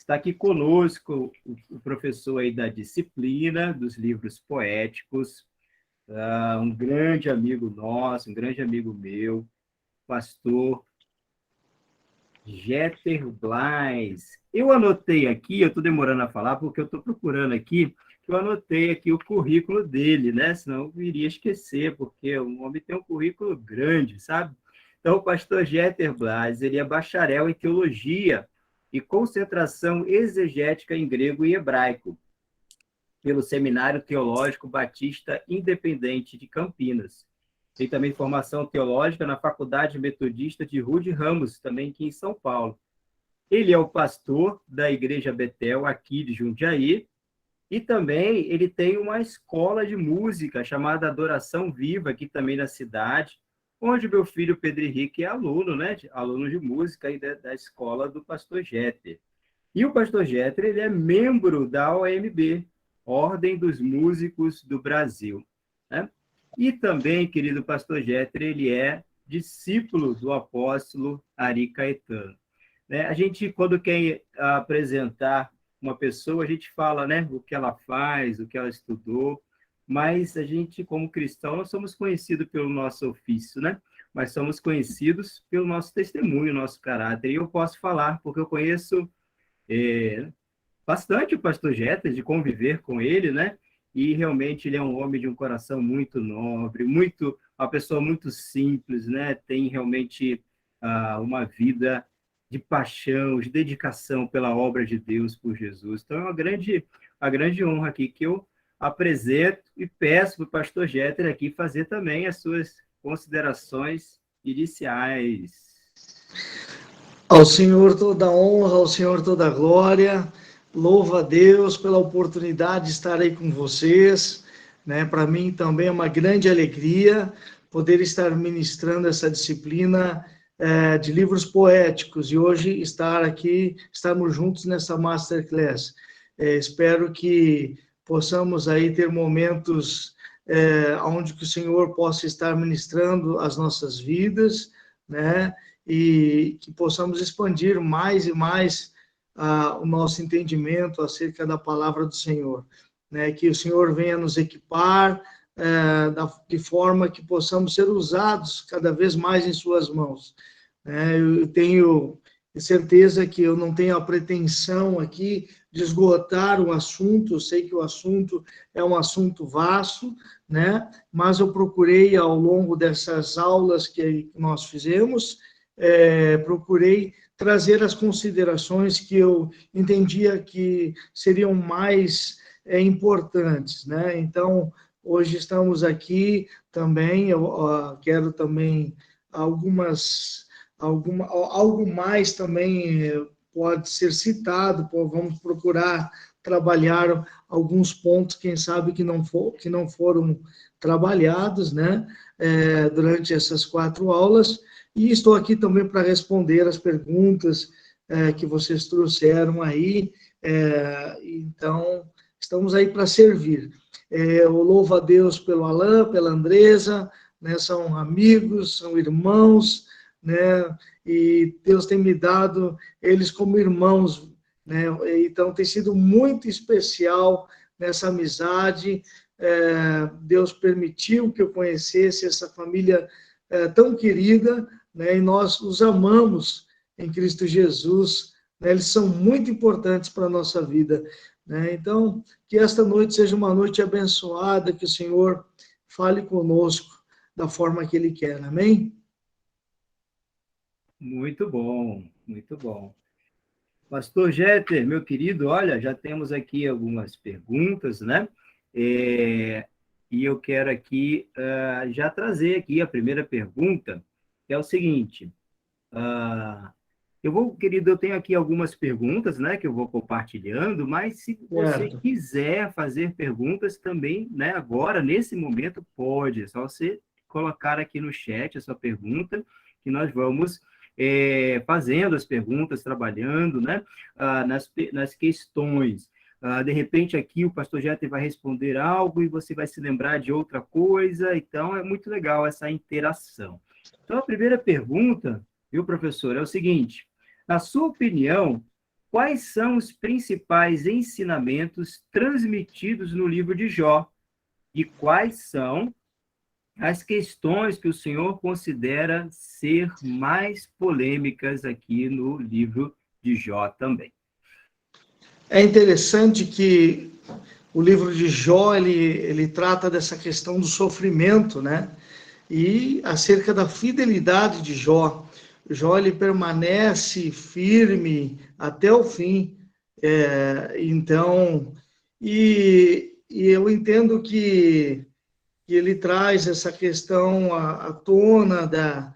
Está aqui conosco o professor aí da disciplina, dos livros poéticos, um grande amigo nosso, um grande amigo meu, pastor Jeter Blais. Eu anotei aqui, eu estou demorando a falar, porque eu estou procurando aqui, eu anotei aqui o currículo dele, né? Senão eu iria esquecer, porque o homem tem um currículo grande, sabe? Então, o pastor Jeter Blais, ele é bacharel em teologia e concentração exegética em grego e hebraico, pelo Seminário Teológico Batista Independente de Campinas. Tem também formação teológica na Faculdade Metodista de Rude Ramos, também aqui em São Paulo. Ele é o pastor da Igreja Betel, aqui de Jundiaí, e também ele tem uma escola de música chamada Adoração Viva, aqui também na cidade, onde meu filho Pedro Henrique é aluno, né? Aluno de música aí da escola do pastor Jeter. E o pastor Jeter, ele é membro da OMB, Ordem dos Músicos do Brasil, né? E também, querido pastor Jeter, ele é discípulo do apóstolo Ari Caetano, né? A gente, quando quer apresentar uma pessoa, a gente fala, né, o que ela faz, o que ela estudou, mas a gente, como cristão, nós somos conhecidos pelo nosso ofício, né? Mas somos conhecidos pelo nosso testemunho, nosso caráter. E eu posso falar, porque eu conheço bastante o pastor Jeter, de conviver com ele, né? E realmente ele é um homem de um coração muito nobre, uma pessoa muito simples, né? Tem realmente uma vida de paixão, de dedicação pela obra de Deus, por Jesus. Então, é uma grande honra aqui que eu apresento e peço para o pastor Jeter aqui fazer também as suas considerações iniciais. Ao Senhor toda a honra, ao Senhor toda a glória. Louvo a Deus pela oportunidade de estar aí com vocês, né? Para mim também é uma grande alegria poder estar ministrando essa disciplina de livros poéticos e hoje estarmos juntos nessa Masterclass. Espero que possamos aí ter momentos onde que o Senhor possa estar ministrando as nossas vidas, né? E que possamos expandir mais e mais o nosso entendimento acerca da palavra do Senhor, né? Que o Senhor venha nos equipar de forma que possamos ser usados cada vez mais em suas mãos. Eu tenho certeza que eu não tenho a pretensão aqui de esgotar o assunto, eu sei que o assunto é um assunto vasto, né? Mas eu procurei, ao longo dessas aulas que nós fizemos, procurei trazer as considerações que eu entendia que seriam mais importantes, né? Então, hoje estamos aqui também, eu quero também algo mais também pode ser citado, vamos procurar trabalhar alguns pontos, quem sabe que não foram trabalhados, né? Durante essas 4 aulas. E estou aqui também para responder as perguntas que vocês trouxeram aí. Então, estamos aí para servir. Eu louvo a Deus pelo Alain, pela Andresa, né? São amigos, são irmãos, né? E Deus tem me dado eles como irmãos, né? Então, tem sido muito especial nessa amizade. Deus permitiu que eu conhecesse essa família tão querida, né? E nós os amamos em Cristo Jesus, né? Eles são muito importantes para a nossa vida, né? Então, que esta noite seja uma noite abençoada, que o Senhor fale conosco da forma que Ele quer, amém? Muito bom, muito bom. Pastor Jeter, meu querido, olha, já temos aqui algumas perguntas, né? E eu quero aqui já trazer aqui a primeira pergunta, que é o seguinte. Querido, eu tenho aqui algumas perguntas, né, que eu vou compartilhando, mas se você quiser fazer perguntas também, né, agora, nesse momento, pode. É só você colocar aqui no chat a sua pergunta, que nós vamos fazendo as perguntas, trabalhando, né, nas questões. De repente, aqui o pastor Jeter vai responder algo e você vai se lembrar de outra coisa, então é muito legal essa interação. Então, a primeira pergunta, viu, professor, é o seguinte: na sua opinião, quais são os principais ensinamentos transmitidos no livro de Jó e quais são as questões que o senhor considera ser mais polêmicas aqui no livro de Jó também. É interessante que o livro de Jó, ele trata dessa questão do sofrimento, né? E acerca da fidelidade de Jó. Jó, ele permanece firme até o fim. Então, e eu entendo que ele traz essa questão à tona,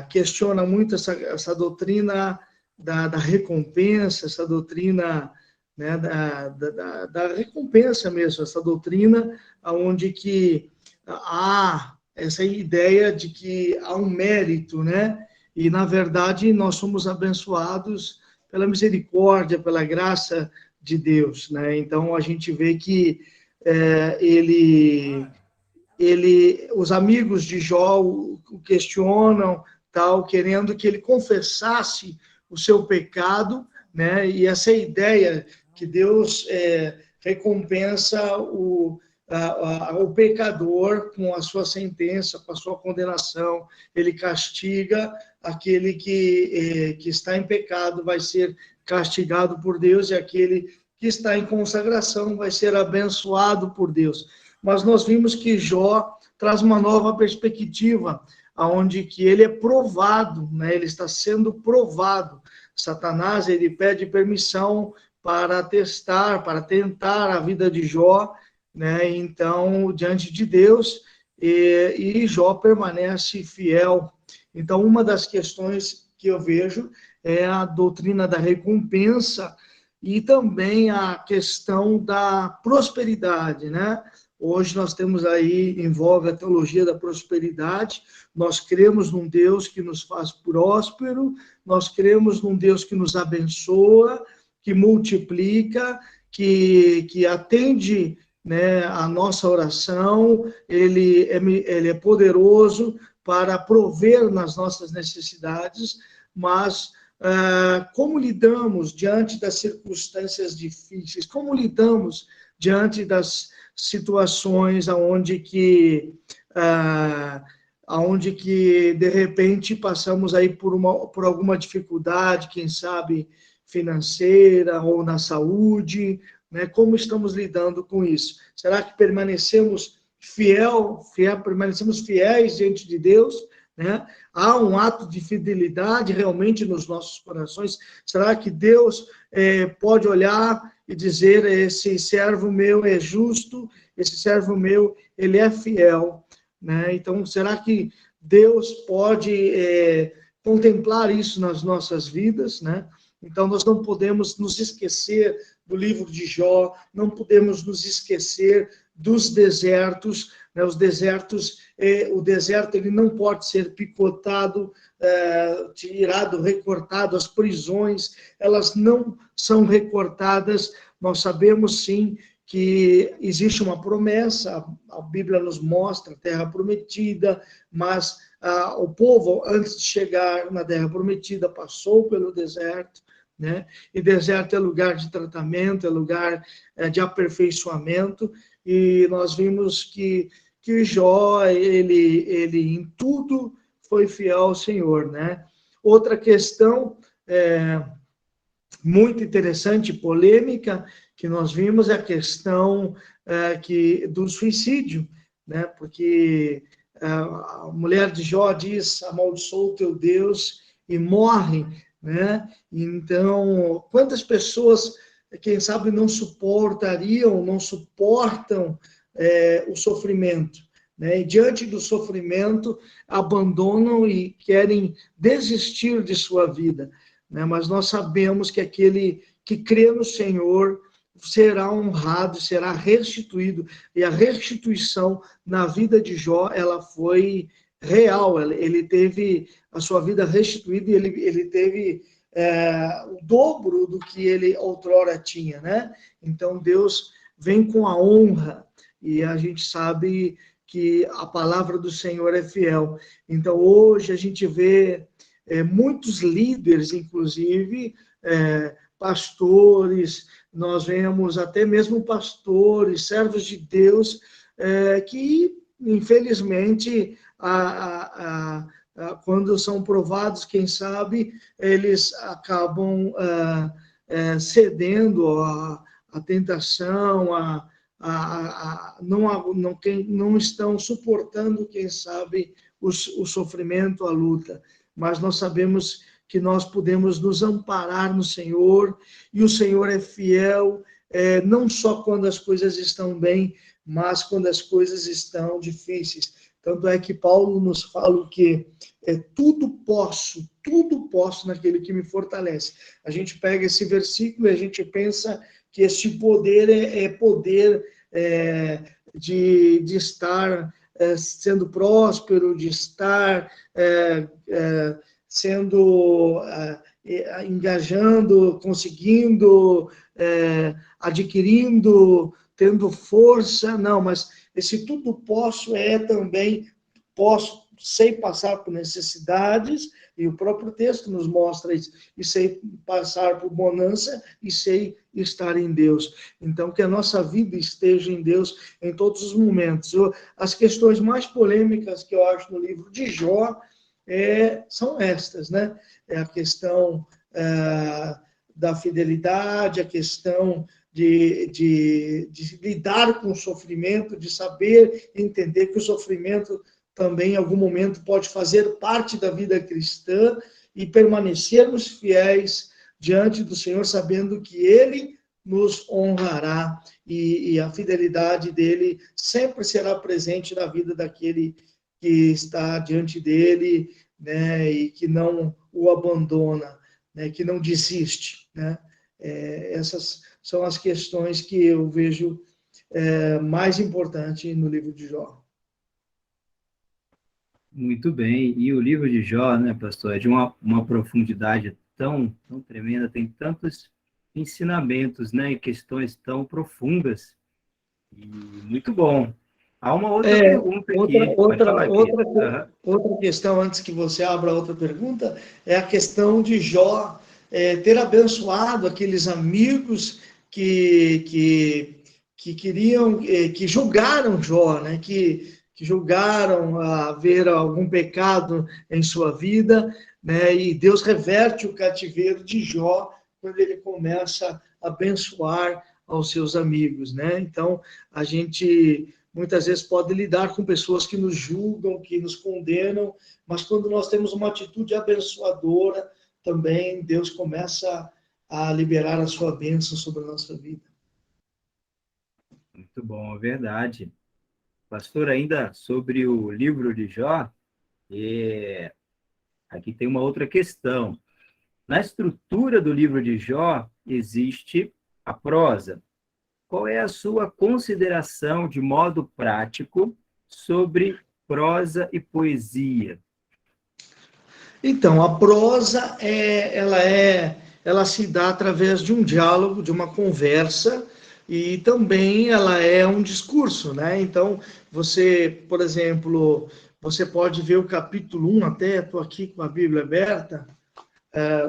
questiona muito essa doutrina da recompensa, essa doutrina, né, da recompensa mesmo, essa doutrina onde que há essa ideia de que há um mérito, né? E, na verdade, nós somos abençoados pela misericórdia, pela graça de Deus, né? Então, a gente vê que os amigos de Jó o questionam, tal, querendo que ele confessasse o seu pecado, né? E essa ideia que Deus recompensa o pecador com a sua sentença, com a sua condenação, ele castiga aquele que está em pecado, vai ser castigado por Deus, e aquele que está em consagração vai ser abençoado por Deus. Mas nós vimos que Jó traz uma nova perspectiva, onde que ele é provado, né? Ele está sendo provado. Satanás, ele pede permissão para testar, para tentar a vida de Jó, né? Então, diante de Deus, e Jó permanece fiel. Então, uma das questões que eu vejo é a doutrina da recompensa e também a questão da prosperidade, né? Hoje nós temos aí em voga a teologia da prosperidade. Nós cremos num Deus que nos faz próspero, nós cremos num Deus que nos abençoa, que multiplica, que atende, né, a nossa oração. Ele é poderoso para prover nas nossas necessidades, mas como lidamos diante das circunstâncias difíceis? Como lidamos diante das situações onde que de repente passamos aí por alguma dificuldade, quem sabe financeira ou na saúde, né? Como estamos lidando com isso? Será que permanecemos permanecemos fiéis diante de Deus, né? Há um ato de fidelidade realmente nos nossos corações? Será que Deus pode olhar e dizer: esse servo meu é justo, esse servo meu, ele é fiel, né? Então, será que Deus pode contemplar isso nas nossas vidas, né? Então, nós não podemos nos esquecer do livro de Jó, não podemos nos esquecer dos desertos, né? Os desertos, o deserto ele não pode ser picotado, tirado, recortado. As prisões, elas não são recortadas. Nós sabemos, sim, que existe uma promessa, a Bíblia nos mostra a terra prometida, mas o povo, antes de chegar na terra prometida, passou pelo deserto, né? E deserto é lugar de tratamento, é lugar de aperfeiçoamento, e nós vimos que Jó, ele em tudo foi fiel ao Senhor, né? Outra questão muito interessante, polêmica, que nós vimos é a questão do suicídio, né? Porque a mulher de Jó diz: amaldiçoa o teu Deus e morre, né? Então, quantas pessoas, quem sabe, não suportam o sofrimento, né? E diante do sofrimento, abandonam e querem desistir de sua vida, né? Mas nós sabemos que aquele que crê no Senhor será honrado, será restituído, e a restituição na vida de Jó, ela foi real. Ele teve a sua vida restituída e ele teve o dobro do que ele outrora tinha, né? Então, Deus vem com a honra, e a gente sabe que a palavra do Senhor é fiel. Então, hoje a gente vê muitos líderes, inclusive, pastores, nós vemos até mesmo pastores, servos de Deus, que, infelizmente, quando são provados, quem sabe, eles acabam cedendo à tentação, não estão suportando, quem sabe, o sofrimento, a luta. Mas nós sabemos que nós podemos nos amparar no Senhor, e o Senhor é fiel, não só quando as coisas estão bem, mas quando as coisas estão difíceis. Tanto é que Paulo nos fala que tudo posso naquele que me fortalece. A gente pega esse versículo e a gente pensa que esse poder é poder de estar sendo próspero, de estar sendo engajando, conseguindo, adquirindo, tendo força. Não, mas esse tudo posso também sei passar por necessidades, e o próprio texto nos mostra isso, e sei passar por bonança, e sei estar em Deus. Então, que a nossa vida esteja em Deus em todos os momentos. As questões mais polêmicas que eu acho no livro de Jó são estas, né? É a questão da fidelidade, a questão de lidar com o sofrimento, de saber entender que o sofrimento também, em algum momento, pode fazer parte da vida cristã, e permanecermos fiéis diante do Senhor, sabendo que Ele nos honrará, e a fidelidade dEle sempre será presente na vida daquele que está diante dEle, né, e que não o abandona, né, que não desiste, né? Essas são as questões que eu vejo mais importantes no livro de Jó. Muito bem. E o livro de Jó, né, pastor, é de uma profundidade tão tremenda, tem tantos ensinamentos, né, e questões tão profundas. E muito bom. Há uma outra pergunta aqui. Pode falar, querido. Outra questão, antes que você abra outra pergunta, é a questão de Jó ter abençoado aqueles amigos que queriam, que julgaram Jó, né? Que julgaram haver algum pecado em sua vida, né? E Deus reverte o cativeiro de Jó quando ele começa a abençoar aos seus amigos, né? Então, a gente muitas vezes pode lidar com pessoas que nos julgam, que nos condenam, mas quando nós temos uma atitude abençoadora, também Deus começa a liberar a sua bênção sobre a nossa vida. Muito bom, é verdade. Pastor, ainda sobre o livro de Jó, aqui tem uma outra questão. Na estrutura do livro de Jó, existe a prosa. Qual é a sua consideração, de modo prático, sobre prosa e poesia? Então, a prosa ela se dá através de um diálogo, de uma conversa, e também ela é um discurso, né? Então, você, por exemplo, você pode ver o capítulo 1, até estou aqui com a Bíblia aberta,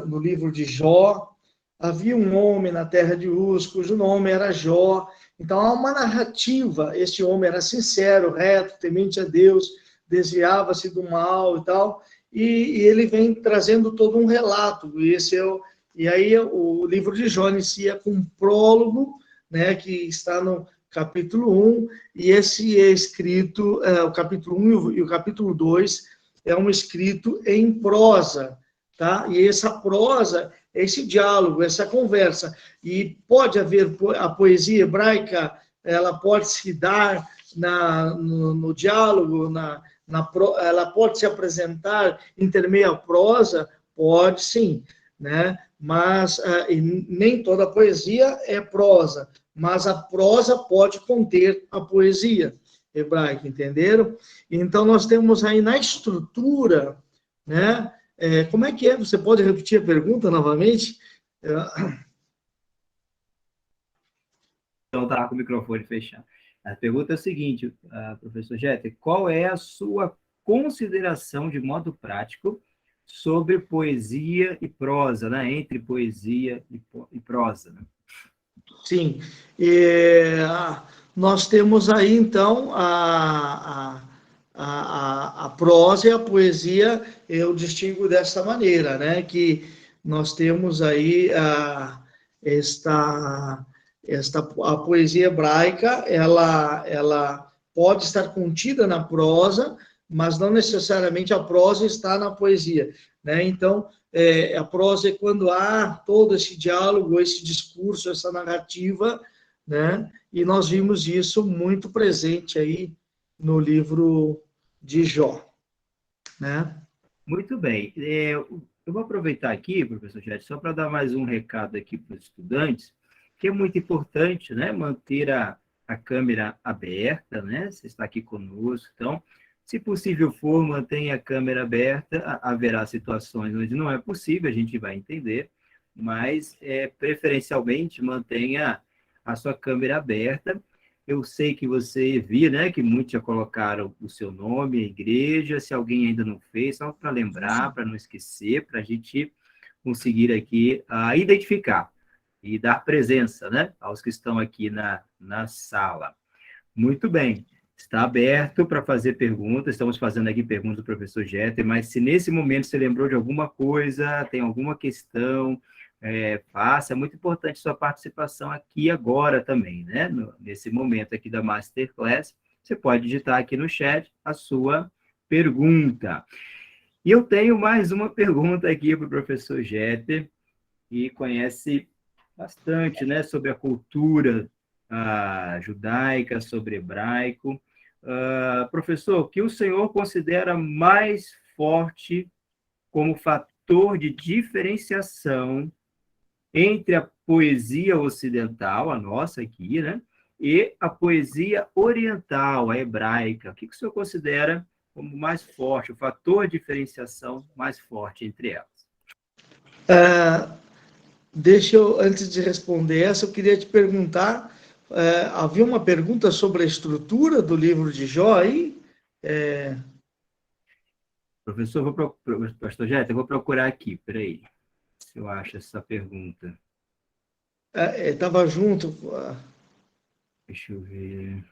no livro de Jó. Havia um homem na terra de Uz, cujo nome era Jó. Então, há uma narrativa. Este homem era sincero, reto, temente a Deus, desviava-se do mal e tal. E ele vem trazendo todo um relato. E aí o livro de Jó inicia com um prólogo, né, que está no capítulo 1, e esse é escrito, o capítulo 1 e o capítulo 2 é um escrito em prosa, tá? E essa prosa, esse diálogo, essa conversa. E pode haver a poesia hebraica, ela pode se dar no diálogo, ela pode se apresentar intermeio à prosa? Pode sim, né? Mas nem toda poesia é prosa, mas a prosa pode conter a poesia hebraica, entenderam? Então, nós temos aí na estrutura, né? Como é que é? Você pode repetir a pergunta novamente? Então, estava com o microfone fechado. A pergunta é a seguinte, professor Jeter, qual é a sua consideração, de modo prático, sobre poesia e prosa, né? Entre poesia e prosa. Né? Sim. Nós temos aí, então, a prosa e a poesia, eu distingo dessa maneira, né? Que nós temos aí esta, a poesia hebraica, ela pode estar contida na prosa, mas não necessariamente a prosa está na poesia, né? Então, a prosa é quando há todo esse diálogo, esse discurso, essa narrativa, né? E nós vimos isso muito presente aí no livro de Jó, né? Muito bem. Eu vou aproveitar aqui, professor Jet, só para dar mais um recado aqui para os estudantes, que é muito importante, né, manter a câmera aberta, né? Você está aqui conosco, então, se possível for, mantenha a câmera aberta, haverá situações onde não é possível, a gente vai entender, mas preferencialmente mantenha a sua câmera aberta. Eu sei que você viu, né, que muitos já colocaram o seu nome, a igreja, se alguém ainda não fez, só para lembrar, para não esquecer, para a gente conseguir aqui identificar e dar presença, né, aos que estão aqui na sala. Muito bem, está aberto para fazer perguntas, estamos fazendo aqui perguntas do professor Jeter, mas se nesse momento você lembrou de alguma coisa, tem alguma questão, faça, é muito importante sua participação aqui agora também, né? Nesse momento aqui da Masterclass, você pode digitar aqui no chat a sua pergunta. E eu tenho mais uma pergunta aqui para o professor Jeter, que conhece bastante, né, sobre a cultura judaica, sobre hebraico. Professor, o que o senhor considera mais forte como fator de diferenciação entre a poesia ocidental, a nossa aqui, né, e a poesia oriental, a hebraica? O que o senhor considera como mais forte, o fator de diferenciação mais forte entre elas? Deixa eu, antes de responder essa, eu queria te perguntar, havia uma pergunta sobre a estrutura do livro de Jó aí? Professor, pastor Jeta, eu vou procurar aqui, peraí, se eu acho essa pergunta. Estava junto. Deixa eu ver.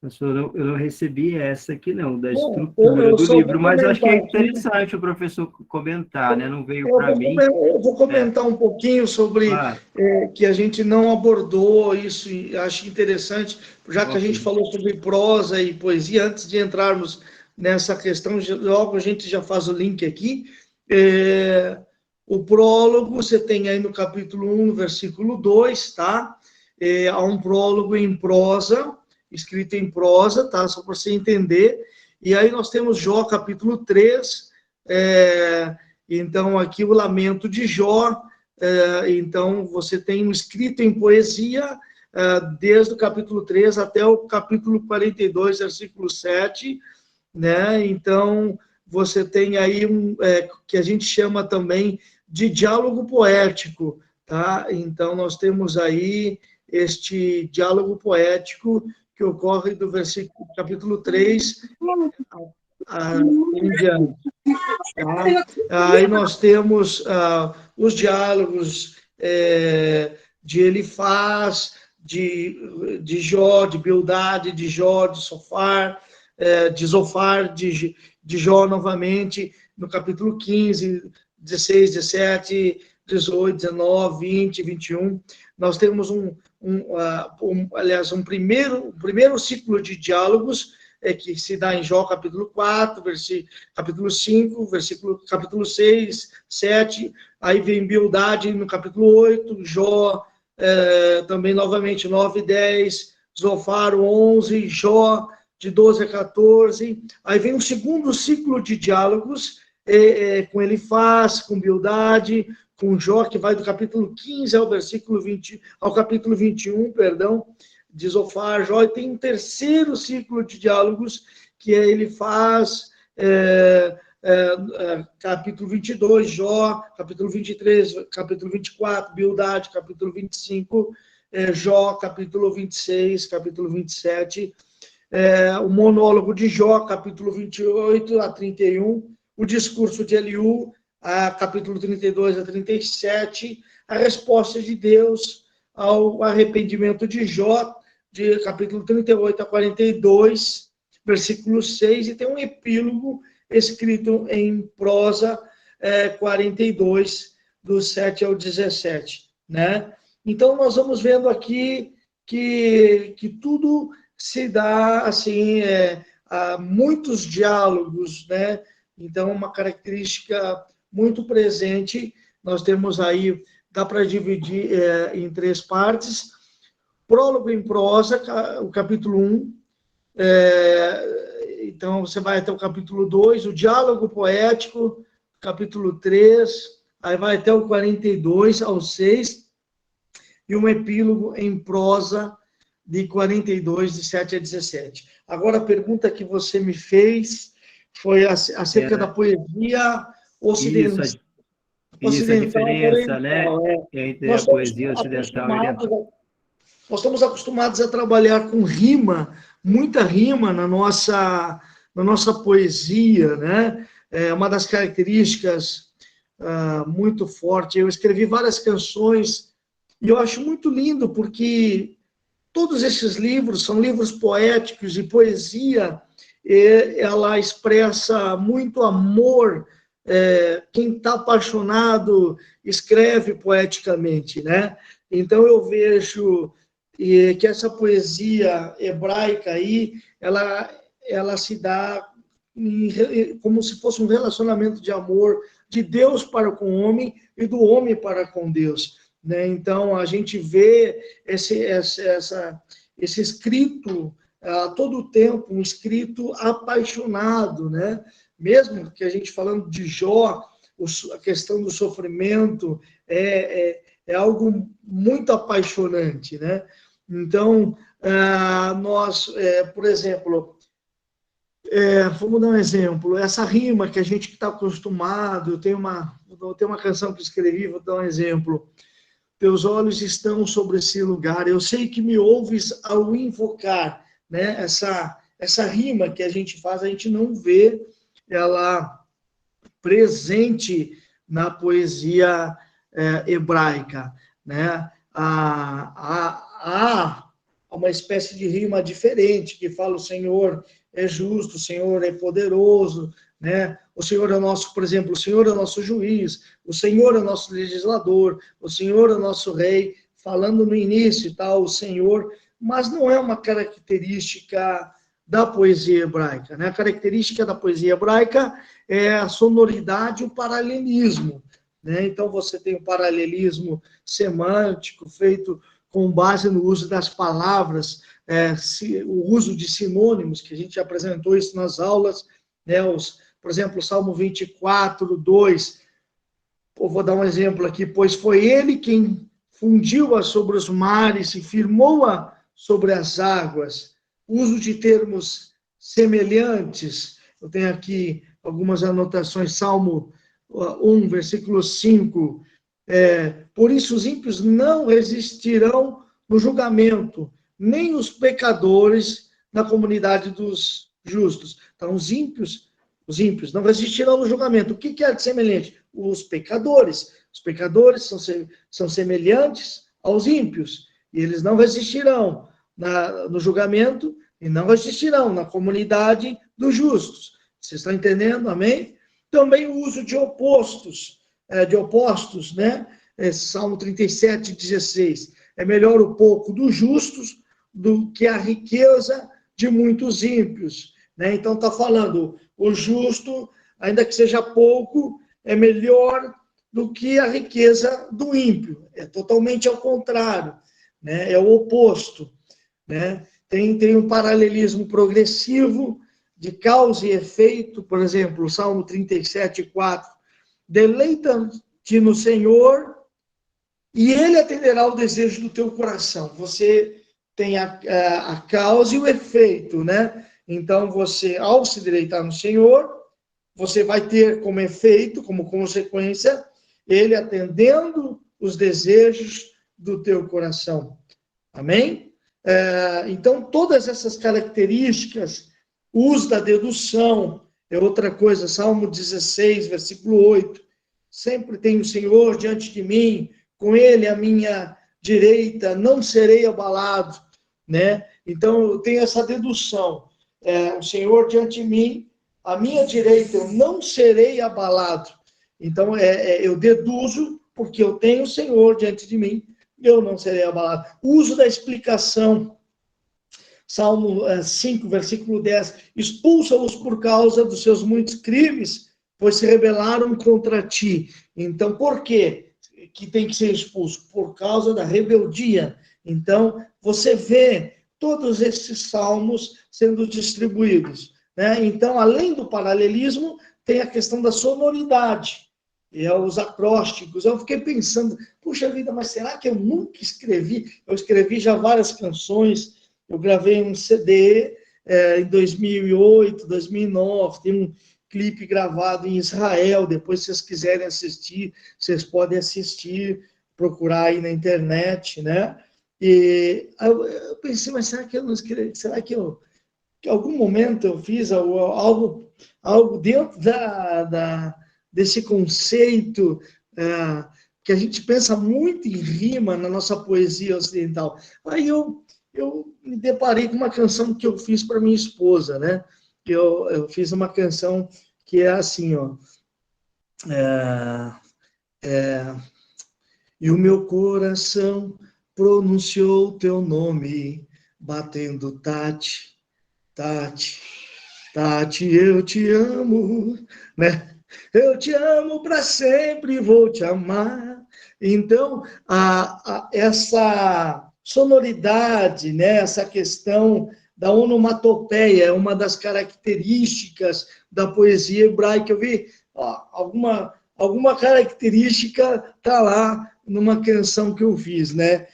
Professor, eu não recebi essa aqui, não, da Bom, estrutura eu do só vou livro, mas eu acho que comentar é aqui. interessante o professor comentar, né? Não veio para mim. Eu vou comentar um pouquinho sobre Claro, que a gente não abordou isso, e acho interessante, já que a ok. gente falou sobre prosa e poesia, antes de entrarmos nessa questão, logo a gente já faz o link aqui. O prólogo, você tem aí no capítulo 1, versículo 2, tá? Há um prólogo em prosa, escrito em prosa, tá? Só para você entender. E aí nós temos Jó, capítulo 3, então aqui o lamento de Jó, então você tem um escrito em poesia, desde o capítulo 3 até o capítulo 42, versículo 7, né? Então você tem aí que a gente chama também de diálogo poético, tá? Então nós temos aí este diálogo poético que ocorre do versículo capítulo 3 em diante. Tá? Aí nós temos os diálogos de Elifaz, de Jó, de Bildade, de Jó, de Sofar, de Zofar, de Jó novamente, no capítulo 15, 16, 17, 18, 19, 20, 21. Nós temos aliás, um primeiro ciclo de diálogos que se dá em Jó, capítulo 4, capítulo 5, capítulo 6, 7, aí vem Bildade no capítulo 8, Jó também novamente 9 e 10, Zofar 11, Jó de 12 a 14, aí vem um segundo ciclo de diálogos com Elifaz, com Bildade, com Jó, que vai do capítulo 15 ao capítulo 21, perdão, de Zofar, Jó, e tem um terceiro ciclo de diálogos que ele faz capítulo 22, Jó, capítulo 23, capítulo 24, Bildade, capítulo 25, Jó, capítulo 26, capítulo 27, o monólogo de Jó, capítulo 28 a 31, o discurso de Eliú, capítulo 32 a 37, a resposta de Deus ao arrependimento de Jó, de capítulo 38 a 42, versículo 6, e tem um epílogo escrito em prosa, 42, do 7 ao 17, né? Então, nós vamos vendo aqui que tudo se dá, assim, há muitos diálogos, né? Então, uma característica muito presente, nós temos aí, dá para dividir em 3 partes, prólogo em prosa, o capítulo 1, então você vai até o capítulo 2, o diálogo poético, capítulo 3, aí vai até o 42 ao 6, e um epílogo em prosa de 42, de 7 a 17. Agora, a pergunta que você me fez foi acerca da poesia ocidental. Isso, a diferença, né, entre Nós a estamos poesia ocidental e acostumados, oriental. nós estamos acostumados a trabalhar com rima, muita rima na nossa poesia, né? É uma das características muito forte. Eu escrevi várias canções e eu acho muito lindo porque todos esses livros são livros poéticos e poesia, ela expressa muito amor. Quem está apaixonado escreve poeticamente, né? Então eu vejo que essa poesia hebraica aí, ela se dá como se fosse um relacionamento de amor de Deus para com o homem e do homem para com Deus, né? Então a gente vê esse escrito a todo tempo, um escrito apaixonado, né? Mesmo que a gente falando de Jó, a questão do sofrimento é algo muito apaixonante, né? Então, nós, por exemplo, vamos dar um exemplo, essa rima que a gente está acostumado, eu tenho uma canção que escrevi, vou dar um exemplo. Teus olhos estão sobre esse lugar, eu sei que me ouves ao invocar, né? Essa rima que a gente faz, a gente não vê ela presente na poesia hebraica, né? Há uma espécie de rima diferente que fala: o Senhor é justo, o Senhor é poderoso, né? O Senhor é o nosso, por exemplo, o Senhor é o nosso juiz, o Senhor é o nosso legislador, o Senhor é o nosso rei, falando no início e tal, o Senhor, mas não é uma característica da poesia hebraica, né? A característica da poesia hebraica é a sonoridade e o paralelismo, né? Então você tem o paralelismo semântico feito com base no uso das palavras, o uso de sinônimos, que a gente apresentou isso nas aulas, né? Por exemplo, o Salmo 24, 2, eu vou dar um exemplo aqui: pois foi ele quem fundiu-a sobre os mares e firmou-a sobre as águas. Uso de termos semelhantes, eu tenho aqui algumas anotações, Salmo 1, versículo 5, por isso os ímpios não resistirão no julgamento, nem os pecadores na comunidade dos justos. Então, os ímpios não resistirão no julgamento. O que é semelhante? Os pecadores. Os pecadores são semelhantes aos ímpios, e eles não resistirão no julgamento e não resistirão na comunidade dos justos. Vocês estão entendendo? Amém? Também o uso de opostos, né? Salmo 37, 16. É melhor o pouco dos justos do que a riqueza de muitos ímpios, né? Então está falando, o justo, ainda que seja pouco, é melhor do que a riqueza do ímpio. É totalmente ao contrário, né? É o oposto, né? Tem um paralelismo progressivo de causa e efeito, por exemplo, o Salmo 37, 4. Deleita-te no Senhor e Ele atenderá ao desejo do teu coração. Você tem a causa e o efeito, né? Então, você, ao se deleitar no Senhor, você vai ter como efeito, como consequência, Ele atendendo os desejos do teu coração. Amém? Então, todas essas características, o uso da dedução, é outra coisa, Salmo 16, versículo 8, sempre tem o Senhor diante de mim, com Ele à minha direita, não serei abalado, né? Então, eu tenho essa dedução, o Senhor diante de mim, à minha direita, eu não serei abalado. Então, eu deduzo, porque eu tenho o Senhor diante de mim, eu não serei abalado. O uso da explicação, Salmo 5, versículo 10, expulsa-os por causa dos seus muitos crimes, pois se rebelaram contra ti. Então, por quê que tem que ser expulso? Por causa da rebeldia. Então, você vê todos esses salmos sendo distribuídos, né? Então, além do paralelismo, tem a questão da sonoridade, os acrósticos. Eu fiquei pensando, puxa vida, mas será que eu nunca escrevi? Eu escrevi já várias canções, eu gravei um CD em 2008, 2009, tem um clipe gravado em Israel, depois se vocês quiserem assistir, vocês podem assistir, procurar aí na internet, né? E eu pensei, mas será que eu não escrevi? Será que em algum momento eu fiz algo dentro desse conceito que a gente pensa muito em rima na nossa poesia ocidental? Aí eu me deparei com uma canção que eu fiz para minha esposa, né? Eu fiz uma canção que é assim, ó. E o meu coração pronunciou teu nome, batendo Tati, Tati, Tati, eu te amo, né? Eu te amo para sempre, vou te amar. Então, essa sonoridade, né? Essa questão da onomatopeia é uma das características da poesia hebraica. Eu vi alguma característica está lá numa canção que eu fiz, né?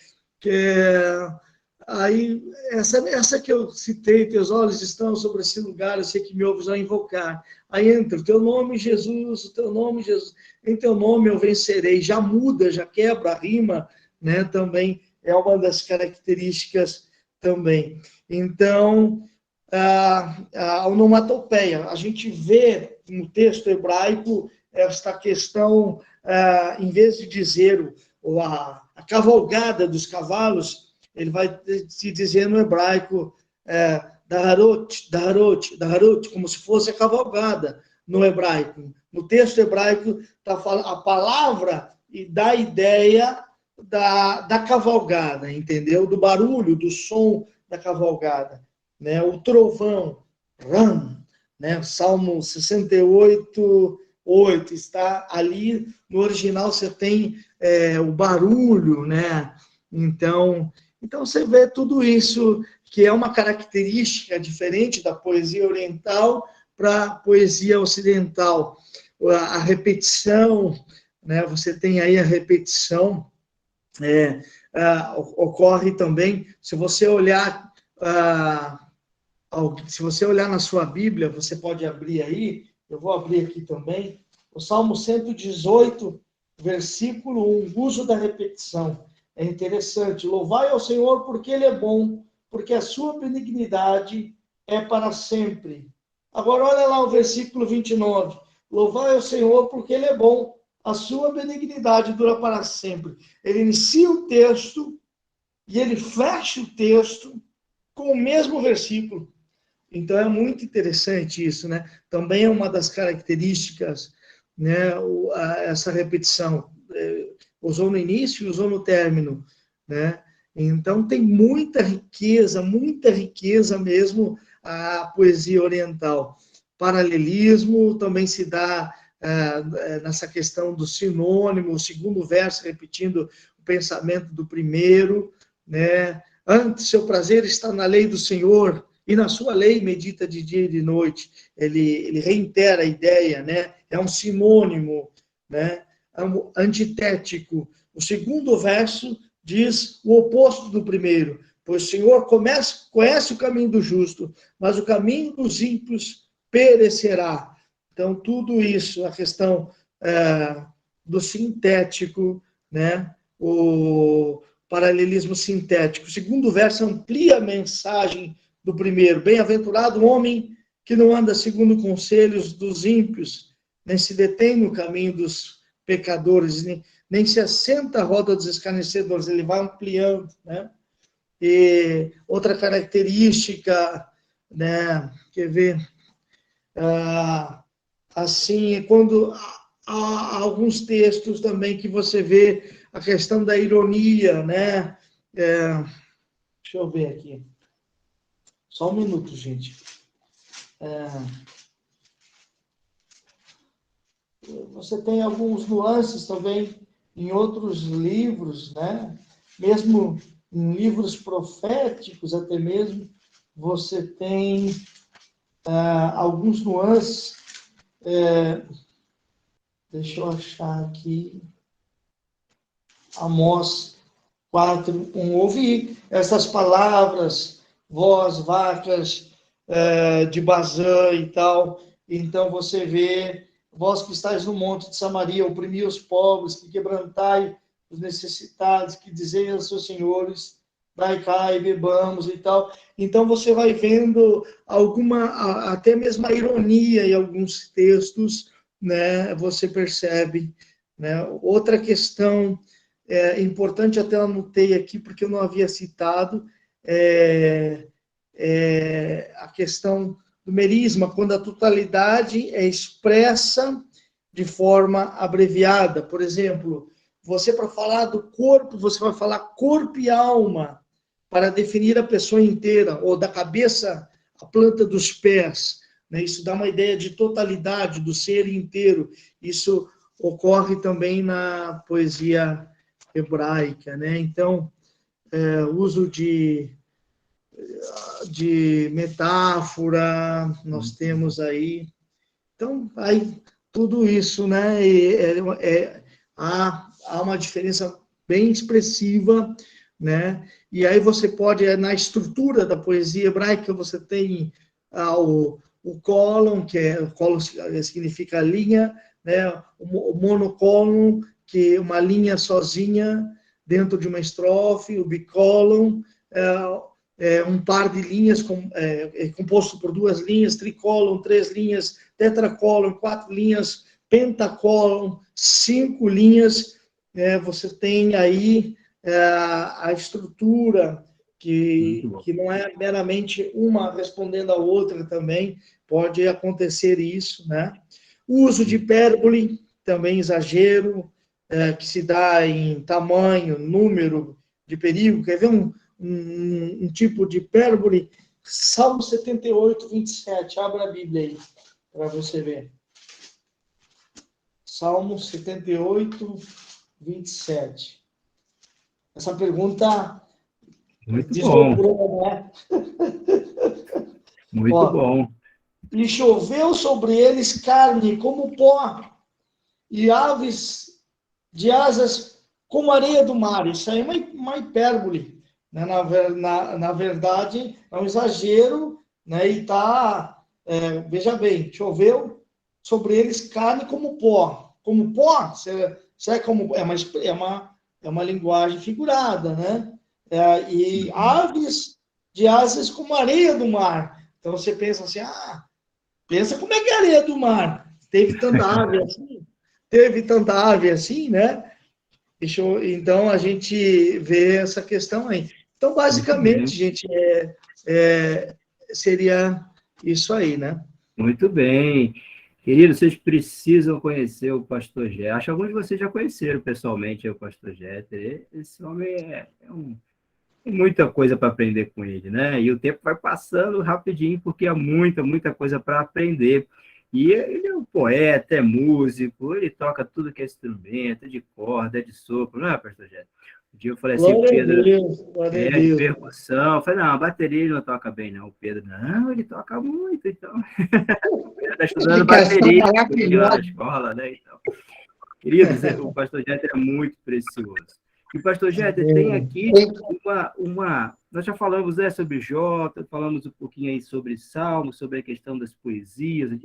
Aí, essa que eu citei, teus olhos estão sobre esse lugar, eu sei que me ouves a invocar. Aí entra, o teu nome, Jesus, o teu nome, Jesus, em teu nome eu vencerei. Já muda, já quebra a rima, né? Também é uma das características também. Então, a onomatopeia, a gente vê no texto hebraico esta questão, em vez de dizer a cavalgada dos cavalos, ele vai se dizer no hebraico Daharot, Daharot, Daharot, como se fosse a cavalgada no hebraico. No texto hebraico, a palavra dá a ideia da cavalgada, entendeu? Do barulho, do som da cavalgada, né? O trovão, ram, né? Salmo 68, 8, está ali, no original você tem o barulho, né? Então você vê tudo isso, que é uma característica diferente da poesia oriental para a poesia ocidental. A repetição, né? Você tem aí a repetição, ocorre também, se você olhar na sua Bíblia, você pode abrir aí, eu vou abrir aqui também, o Salmo 118, versículo 1, uso da repetição. É interessante. Louvai ao Senhor porque Ele é bom, porque a sua benignidade é para sempre. Agora, olha lá o versículo 29. Louvai ao Senhor porque Ele é bom, a sua benignidade dura para sempre. Ele inicia o texto e ele fecha o texto com o mesmo versículo. Então, é muito interessante isso, né? Também é uma das características, né? Essa repetição. Usou no início e usou no término, né? Então, tem muita riqueza mesmo a poesia oriental. Paralelismo também se dá nessa questão do sinônimo, o segundo verso repetindo o pensamento do primeiro, né? Antes, seu prazer está na lei do Senhor, e na sua lei medita de dia e de noite. Ele reitera a ideia, né? É um sinônimo, né? É um antitético. O segundo verso diz o oposto do primeiro, pois o Senhor conhece o caminho do justo, mas o caminho dos ímpios perecerá. Então, tudo isso, a questão do sintético, né? paralelismo sintético. O segundo verso amplia a mensagem do primeiro. Bem-aventurado o homem que não anda segundo conselhos dos ímpios, nem se detém no caminho dos pecadores, nem se assenta à roda dos escarnecedores. Ele vai ampliando, né? E outra característica, né? Quer ver? Assim, quando há alguns textos também que você vê a questão da ironia, né? Deixa eu ver aqui. Só um minuto, gente. Você tem alguns nuances também em outros livros, né? Mesmo em livros proféticos, até mesmo, você tem alguns nuances. Deixa eu achar aqui. Amós 4:1. Ouvi essas palavras, vós, vacas de Bazã e tal. Então você vê, vós que estáis no monte de Samaria, oprimi os pobres, que quebrantai os necessitados, que dizei aos seus senhores, dai cá e bebamos e tal. Então você vai vendo até mesmo a ironia em alguns textos, né? Você percebe, né? Outra questão importante, até anotei aqui, porque eu não havia citado, a questão do merisma, quando a totalidade é expressa de forma abreviada. Por exemplo, você, para falar do corpo, você vai falar corpo e alma, para definir a pessoa inteira, ou da cabeça à planta dos pés, né? Isso dá uma ideia de totalidade, do ser inteiro. Isso ocorre também na poesia hebraica, né? Então, uso de metáfora, nós temos aí. Então, aí, tudo isso, né? Há uma diferença bem expressiva, né? E aí você pode, na estrutura da poesia hebraica, você tem o colon, colon significa linha, né? O monocólon, que é uma linha sozinha dentro de uma estrofe, o bicólon, um par de linhas composto por 2 linhas, tricólon, 3 linhas, tetracólon, 4 linhas, pentacólon, 5 linhas. Você tem aí a estrutura que não é meramente uma respondendo à outra também, pode acontecer isso, né? O uso de hipérbole, também exagero, que se dá em tamanho, número de perigo. Quer ver um tipo de hipérbole? Salmo 78, 27. Abra a Bíblia aí, para você ver. Salmo 78, 27. Essa pergunta Muito desdobrou, né? Muito bom. E choveu sobre eles carne como pó, e aves de asas como areia do mar. Isso aí é uma hipérbole, né? Na verdade, é um exagero, né? E veja bem, choveu sobre eles carne como pó. Como pó, como, é uma linguagem figurada, né? E aves de asas como areia do mar. Então você pensa assim, pensa como é que é a areia do mar. Teve tanta ave assim, né? Então, a gente vê essa questão aí. Então, basicamente, gente, seria isso aí, né? Muito bem. Querido, vocês precisam conhecer o pastor Jé. Acho que alguns de vocês já conheceram pessoalmente o pastor Jé. Esse homem tem muita coisa para aprender com ele, né? E o tempo vai passando rapidinho, porque há muita coisa para aprender. E ele é um poeta, é músico, ele toca tudo que é instrumento, é de corda, é de sopro, não é, pastor Jé? Um dia eu falei assim, Pedro, Glória a de Deus. percussão. Eu falei, não, a bateria ele não toca bem, não. O Pedro, não, ele toca muito, então. Ele está estudando bateria lá na escola, né? Então, queridos, o pastor Jeter é muito precioso. E o pastor Jeter tem aqui nós já falamos, né, sobre Jota, falamos um pouquinho aí sobre Salmo, sobre a questão das poesias,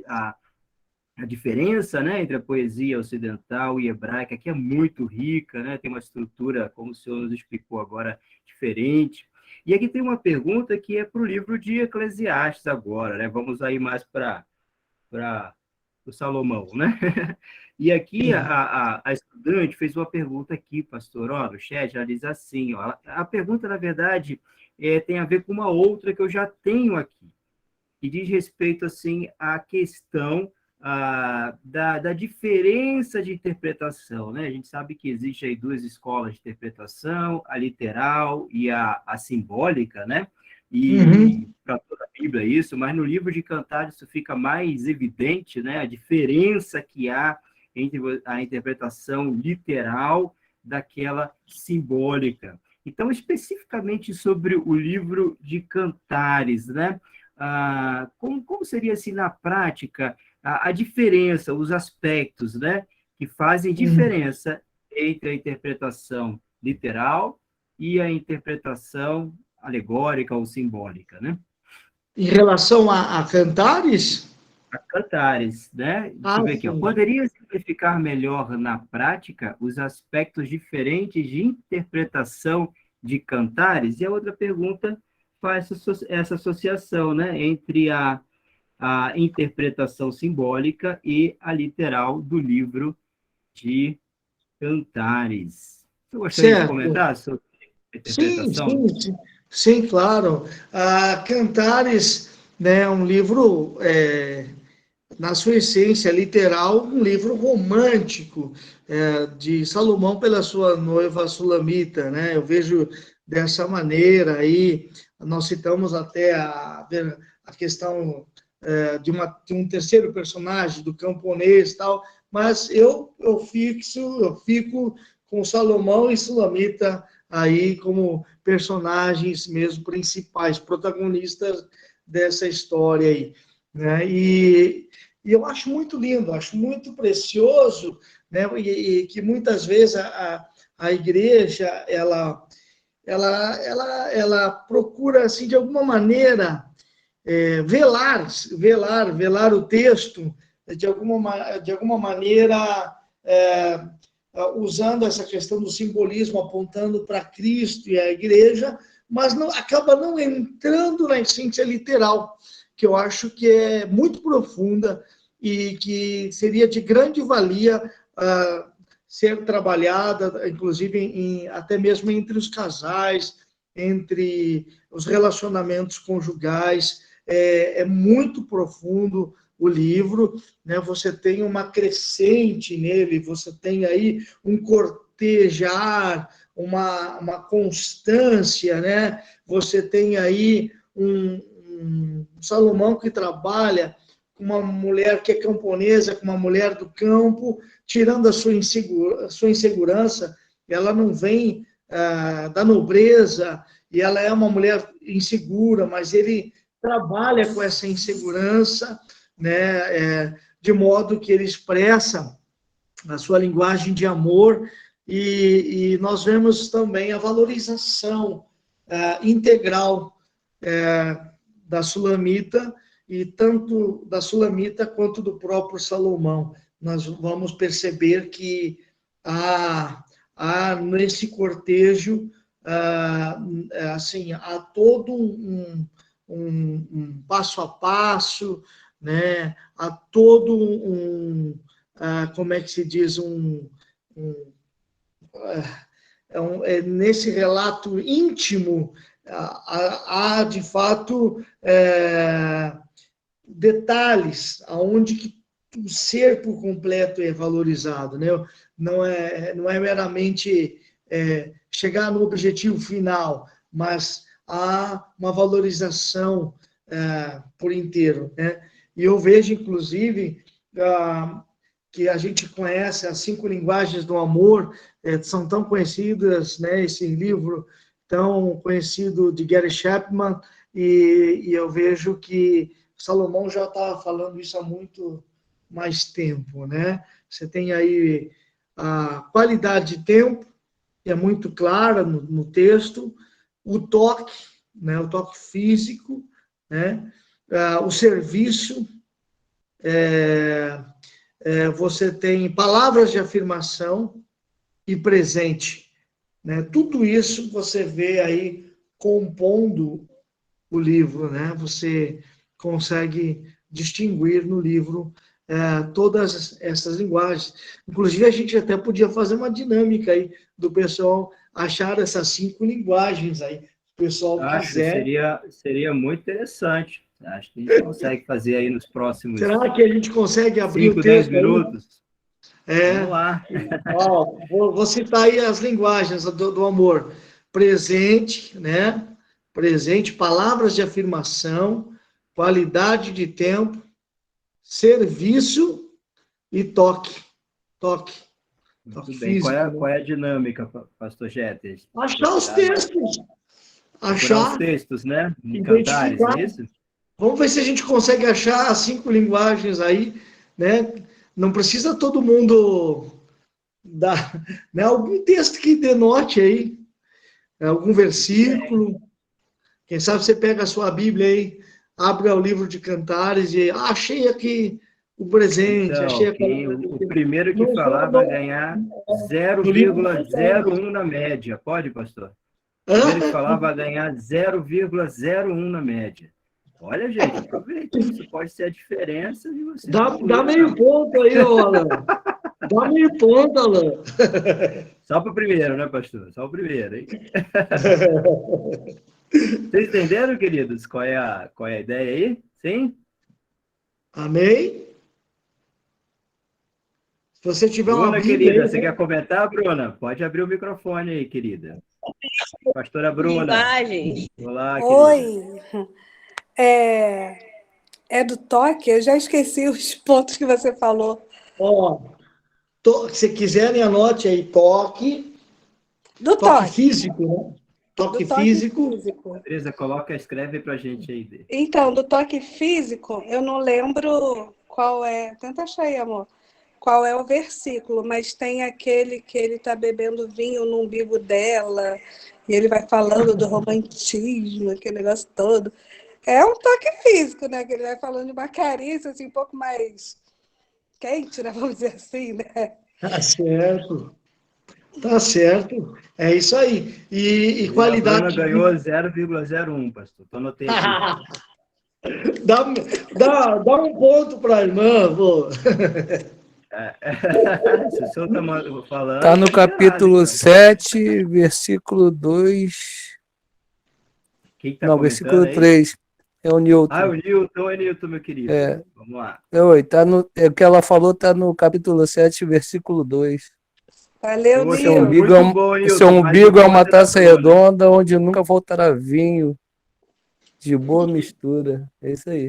a diferença, né, entre a poesia ocidental e hebraica, que é muito rica, né, tem uma estrutura, como o senhor nos explicou agora, diferente. E aqui tem uma pergunta que é para o livro de Eclesiastes agora, né? Vamos aí mais para o Salomão, né? E aqui Sim. a estudante fez uma pergunta aqui, pastor, ó, no chat, ela diz assim, ó, a pergunta, na verdade, tem a ver com uma outra que eu já tenho aqui, que diz respeito, assim, à questão da diferença de interpretação, né? A gente sabe que existe aí duas escolas de interpretação, a literal e a simbólica, né? E Uhum. para toda a Bíblia é isso, mas no livro de Cantares isso fica mais evidente, né? A diferença que há entre a interpretação literal daquela simbólica. Então, especificamente sobre o livro de Cantares, né? Como seria assim na prática a diferença, os aspectos, né, que fazem Uhum. diferença entre a interpretação literal e a interpretação alegórica ou simbólica, né? Em relação a Cantares, A Cantares, né? Deixa eu ah, ver aqui, ó. sim. Poderia simplificar melhor na prática os aspectos diferentes de interpretação de Cantares? E a outra pergunta faz essa associação, né, entre a interpretação simbólica e a literal do livro de Cantares. Você gostaria de Certo. comentar sobre a Sim, interpretação? sim, sim, sim, claro. Cantares, né, é um livro, na sua essência literal, um livro romântico, de Salomão pela sua noiva Sulamita, né? Eu vejo dessa maneira aí. Nós citamos até a questão de um terceiro personagem, do camponês, tal, mas eu fico com Salomão e Sulamita aí como personagens mesmo principais, protagonistas dessa história aí, né? E eu acho muito lindo, acho muito precioso, né? E que muitas vezes a igreja ela procura assim de alguma maneira velar o texto de alguma maneira, é, usando essa questão do simbolismo, apontando para Cristo e a igreja, mas não, acaba não entrando na essência literal, que eu acho que é muito profunda e que seria de grande valia ser trabalhada, inclusive até mesmo entre os casais, entre os relacionamentos conjugais. É muito profundo o livro, né? Você tem uma crescente nele, você tem aí um cortejar, uma constância, né? Você tem aí um Salomão que trabalha com uma mulher que é camponesa, com uma mulher do campo, tirando a sua insegurança, ela não vem da nobreza, e ela é uma mulher insegura, mas ele trabalha com essa insegurança, né, de modo que ele expressa a sua linguagem de amor, e nós vemos também a valorização integral da Sulamita, e tanto da Sulamita quanto do próprio Salomão. Nós vamos perceber que há nesse cortejo, assim, há todo um passo a passo, né? Há todo como é que se diz, nesse relato íntimo, há de fato detalhes aonde que o ser por completo é valorizado, né? Não é meramente chegar no objetivo final, mas há uma valorização por inteiro, né? E eu vejo, inclusive, que a gente conhece as 5 linguagens do amor, são tão conhecidas, né? Esse livro tão conhecido de Gary Chapman, e eu vejo que Salomão já estava falando isso há muito mais tempo, né? Você tem aí a qualidade de tempo, que é muito clara no texto, o toque, né? O toque físico, né? O serviço, você tem palavras de afirmação e presente, né? Tudo isso você vê aí compondo o livro, né? Você consegue distinguir no livro todas essas linguagens. Inclusive, a gente até podia fazer uma dinâmica aí do pessoal achar essas 5 linguagens aí. O pessoal Acho que quiser. seria muito interessante. Acho que a gente consegue fazer aí nos próximos Será que a gente consegue abrir o 5, 10 texto aí? minutos. Vamos lá. Ó, vou citar aí as linguagens do amor. Presente, né? Presente, palavras de afirmação, qualidade de tempo, serviço e toque. Toque. Muito Toque bem. físico, Qual né? é a dinâmica, pastor Jeter? Achar os textos. Procurar os Achar, textos, né? Em Cantares, identificar. é isso? Vamos ver se a gente consegue achar as 5 linguagens aí, né? Não precisa todo mundo dar, né? Algum texto que denote aí, algum versículo. Quem sabe você pega a sua Bíblia aí, abre o livro de Cantares e achei aqui o presente, achei Então, a palavra de o Deus. primeiro que falar vai ganhar No livro de Cantares. 0,01 na média. Pode, pastor? O primeiro que Hã? falar vai ganhar 0,01 na média. Olha, gente, aproveita. Isso pode ser a diferença de você Dá concluir. meio ponto aí, ô Alan. Dá meio ponto, Alan. Só para o primeiro, né, pastor? Só o primeiro, hein? Vocês entenderam, queridos? Qual é a ideia aí? Sim? Amém? Se você tiver uma Bruna, Bíblia querida, aí, você né? quer comentar, Bruna? Pode abrir o microfone aí, querida. Pastora Bruna. Linguagens. Olá, querida. Oi, é, é do toque? Eu já esqueci os pontos que você falou. Ó, se quiserem, anote aí, Do toque toque, físico, né? do Toque toque físico. físico. Teresa, escreve pra gente aí. Então, do toque físico, eu não lembro qual é. Tenta achar aí, amor. Qual é o versículo, mas tem aquele que ele está bebendo vinho no umbigo dela, e ele vai falando do romantismo, aquele negócio todo. É um toque físico, né? Que ele vai falando de uma carícia assim, um pouco mais quente, né? Vamos dizer assim, né? Tá certo. Tá certo. É isso aí. E A Bruna qualidade ganhou de... 0,01, pastor. Tô anotei aqui já. dá um ponto para a irmã, pô. Se o senhor tá falando, Está no tá liberado, capítulo então. 7, versículo 2. Quem tá Não, comentando versículo aí? 3. É o Ah, Newton. o Newton, meu querido. Vamos lá. O que ela falou está no capítulo 7, versículo 2. Valeu, Poxa, Seu Nil. umbigo, muito bom, seu Newton. Mas o umbigo é uma ponto é da taça Bruna. redonda onde nunca voltará vinho de boa mistura. É isso aí.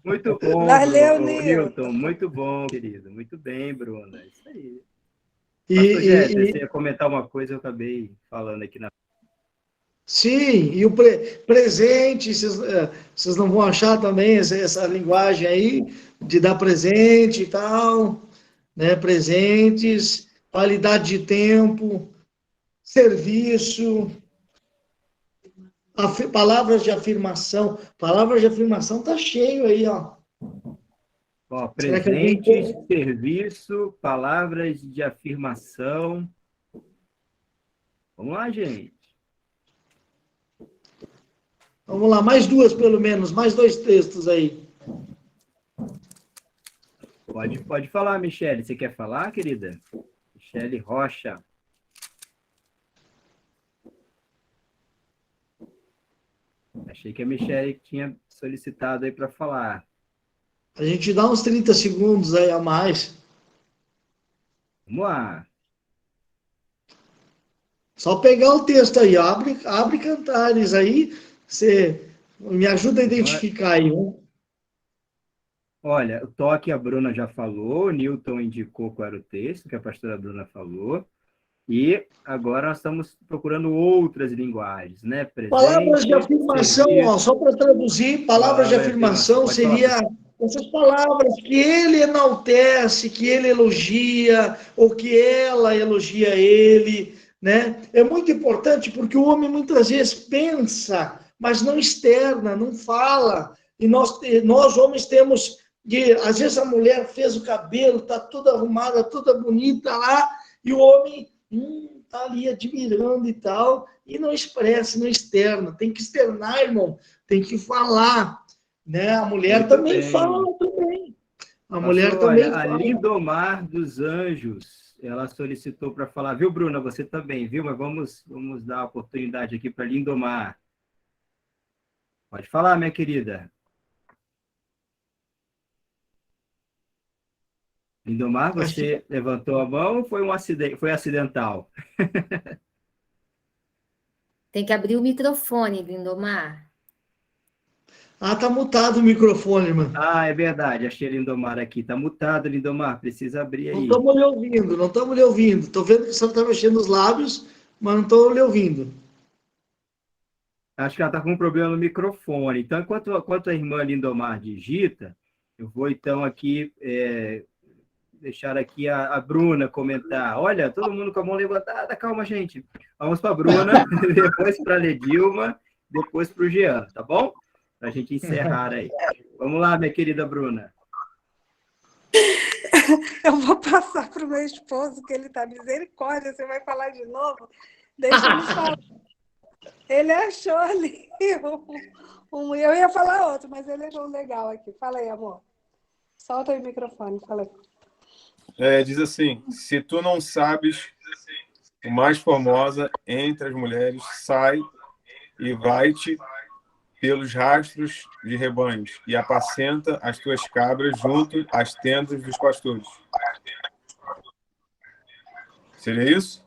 Muito bom, Valeu, Newton. Nilton. Muito bom, querido. Muito bem, Bruna. É isso aí. E, Pastor Jéssica, e, você ia comentar uma coisa, eu acabei falando aqui na. sim, e o presente, vocês não vão achar também essa linguagem aí de dar presente e tal, né? Presentes, qualidade de tempo, serviço, palavras de afirmação. Palavras de afirmação tá cheio aí, ó. Ó, Será que alguém... presentes, serviço, palavras de afirmação. Vamos lá, gente. Vamos lá, mais duas pelo menos, mais 2 textos aí. Pode falar, Michele. Você quer falar, querida? Michele Rocha. Achei que a Michele tinha solicitado aí para falar. A gente dá uns 30 segundos aí a mais. Vamos lá. Só pegar o texto aí, abre Cantares aí, você me ajuda a identificar aí. Olha, o toque a Bruna já falou, o Newton indicou qual era o texto que a pastora Bruna falou, e agora nós estamos procurando outras linguagens, né? Palavras de Presente, afirmação, ó, serviço, só para traduzir, palavras de afirmação Pode falar, seria essas palavras que ele enaltece, que ele elogia, ou que ela elogia ele, né? É muito importante porque o homem muitas vezes pensa, mas não externa, não fala. E nós homens temos E às vezes a mulher fez o cabelo, está toda arrumada, toda bonita lá, e o homem está ali admirando e tal, e não expressa, não externa. Tem que externar, irmão, tem que falar. Né? A mulher Muito também bem. fala também. A mulher Pastor, também olha, a fala. Lindomar dos Anjos, ela solicitou para falar, viu, Bruna? Você também, viu? Mas vamos dar a oportunidade aqui para Lindomar. Pode falar, minha querida. Lindomar, Acho que... você levantou a mão ou foi um acidente, foi acidental? Tem que abrir o microfone, Lindomar. Ah, tá mutado o microfone, irmão. Ah, é verdade, achei a Lindomar aqui. Tá mutado, Lindomar, precisa abrir Não aí. estamos lhe ouvindo, não estamos lhe ouvindo. Estou vendo que você está mexendo os lábios, mas não estou lhe ouvindo. Acho que ela está com um problema no microfone. Então, enquanto a irmã Lindomar digita, eu vou então aqui deixar aqui a Bruna comentar. Olha, todo mundo com a mão levantada, calma, gente. Vamos para a Bruna, depois para a Ledilma, depois para o Jean, tá bom? Para a gente encerrar aí. Vamos lá, minha querida Bruna. Eu vou passar para o meu esposo, que ele está misericórdia, você vai falar de novo? Deixa ele falar. Ele achou ali eu ia falar outro, mas ele achou legal aqui. Fala aí, amor. Solta aí o microfone, fala aí. Diz assim, se tu não sabes, o mais formosa entre as mulheres, sai e vai-te pelos rastros de rebanhos e apacenta as tuas cabras junto às tendas dos pastores. Seria isso?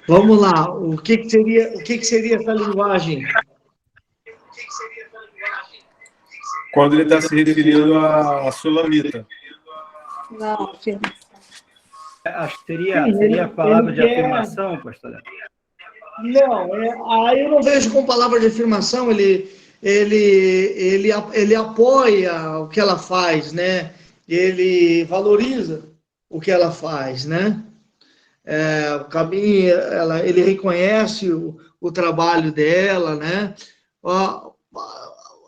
Vamos lá. O que seria essa linguagem? Quando ele está se referindo à Sulamita. Não, filho. Acho que seria a palavra de afirmação, pastor. Não, aí eu não vejo como palavra de afirmação, ele apoia o que ela faz, né? Ele valoriza o que ela faz, né? O caminho, ele reconhece o trabalho dela, né?